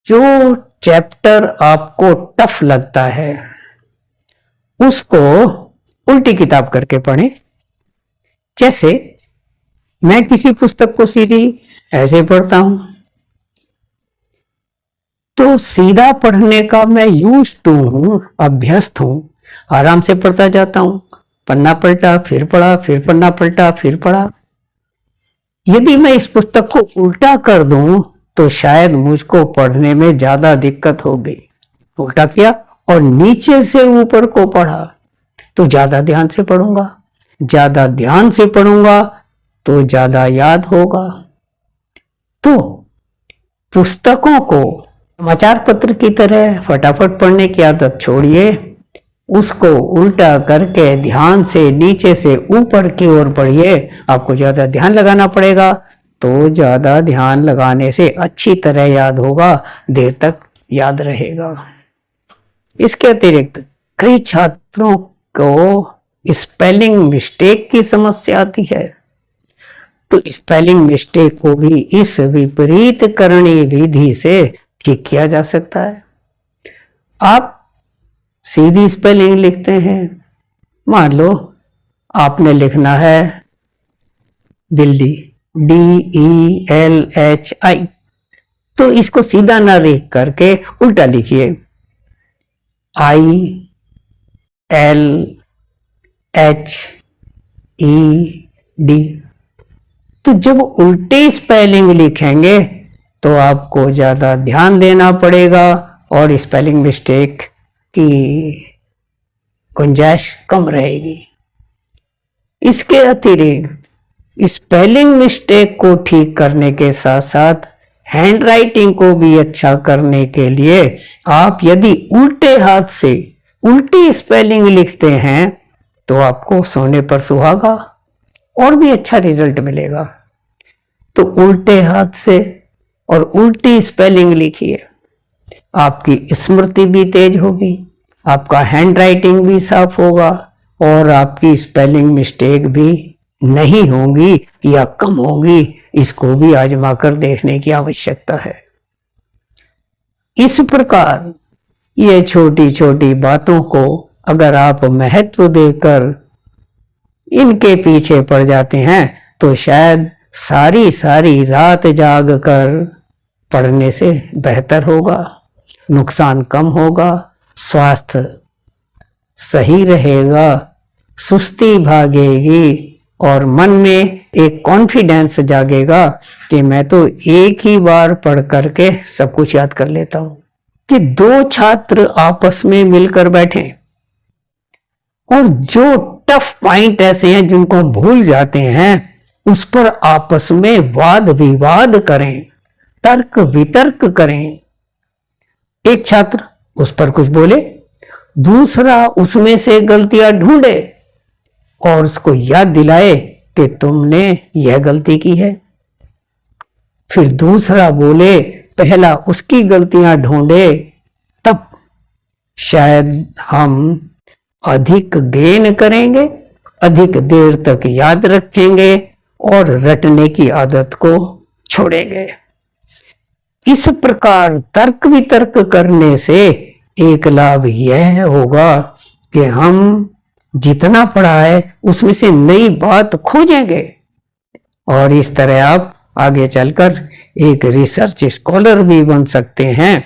जो चैप्टर आपको टफ लगता है उसको उल्टी किताब करके पढ़ें। जैसे मैं किसी पुस्तक को सीधी ऐसे पढ़ता हूं तो सीधा पढ़ने का मैं यूज्ड टू हूं, अभ्यस्त हूं, आराम से पढ़ता जाता हूं। पन्ना पलटा फिर पढ़ा, फिर पन्ना पलटा फिर पढ़ा। यदि मैं इस पुस्तक को उल्टा कर दूं तो शायद मुझको पढ़ने में ज्यादा दिक्कत होगी। उल्टा किया और नीचे से ऊपर को पढ़ा तो ज्यादा ध्यान से पढ़ूंगा, ज्यादा ध्यान से पढ़ूंगा तो ज्यादा याद होगा। तो पुस्तकों को समाचार पत्र की तरह फटाफट पढ़ने की आदत छोड़िए, उसको उल्टा करके ध्यान से नीचे से ऊपर की ओर पढ़िए। आपको ज्यादा ध्यान लगाना पड़ेगा, तो ज्यादा ध्यान लगाने से अच्छी तरह याद होगा, देर तक याद रहेगा। इसके अतिरिक्त कई छात्रों को स्पेलिंग मिस्टेक की समस्या आती है, तो स्पेलिंग मिस्टेक को भी इस विपरीत करणी विधि से ठीक किया जा सकता है। आप सीधी स्पेलिंग लिखते हैं, मान लो आपने लिखना है दिल्ली, DELHI, तो इसको सीधा ना लिख करके उल्टा लिखिए, ILHED। तो जब उल्टे स्पेलिंग लिखेंगे तो आपको ज्यादा ध्यान देना पड़ेगा और स्पेलिंग मिस्टेक की गुंजाइश कम रहेगी। इसके अतिरिक्त स्पेलिंग मिस्टेक को ठीक करने के साथ साथ हैंड राइटिंग को भी अच्छा करने के लिए आप यदि उल्टे हाथ से उल्टी स्पेलिंग लिखते हैं तो आपको सोने पर सुहागा और भी अच्छा रिजल्ट मिलेगा। तो उल्टे हाथ से और उल्टी स्पेलिंग लिखिए, आपकी स्मृति भी तेज होगी, आपका हैंड राइटिंग भी साफ होगा और आपकी स्पेलिंग मिस्टेक भी नहीं होंगी या कम होंगी। इसको भी आजमा कर देखने की आवश्यकता है। इस प्रकार ये छोटी छोटी बातों को अगर आप महत्व देकर इनके पीछे पड़ जाते हैं तो शायद सारी सारी रात जाग कर पढ़ने से बेहतर होगा, नुकसान कम होगा, स्वास्थ्य सही रहेगा, सुस्ती भागेगी और मन में एक कॉन्फिडेंस जागेगा कि मैं तो एक ही बार पढ़ करके सब कुछ याद कर लेता हूं। कि दो छात्र आपस में मिलकर बैठे और जो टफ पॉइंट ऐसे हैं जिनको भूल जाते हैं उस पर आपस में वाद विवाद करें, तर्क वितर्क करें। एक छात्र उस पर कुछ बोले, दूसरा उसमें से गलतियां ढूंढे और उसको याद दिलाए कि तुमने यह गलती की है। फिर दूसरा बोले, पहला उसकी गलतियां ढूंढे, तब शायद हम अधिक गेन करेंगे, अधिक देर तक याद रखेंगे और रटने की आदत को छोड़ेंगे। इस प्रकार तर्क वितर्क करने से एक लाभ यह होगा कि हम जितना पढ़ा है उसमें से नई बात खोजेंगे और इस तरह आप आगे चलकर एक रिसर्च स्कॉलर भी बन सकते हैं,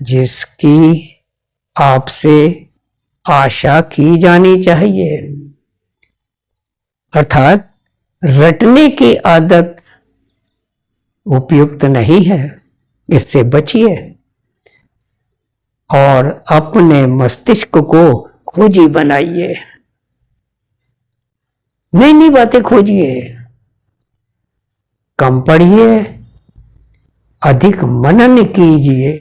जिसकी आपसे आशा की जानी चाहिए। अर्थात रटने की आदत उपयुक्त नहीं है, इससे बचिए और अपने मस्तिष्क को खोजी बनाइए, नई नई बातें खोजिए, कम पढ़िए, अधिक मनन कीजिए।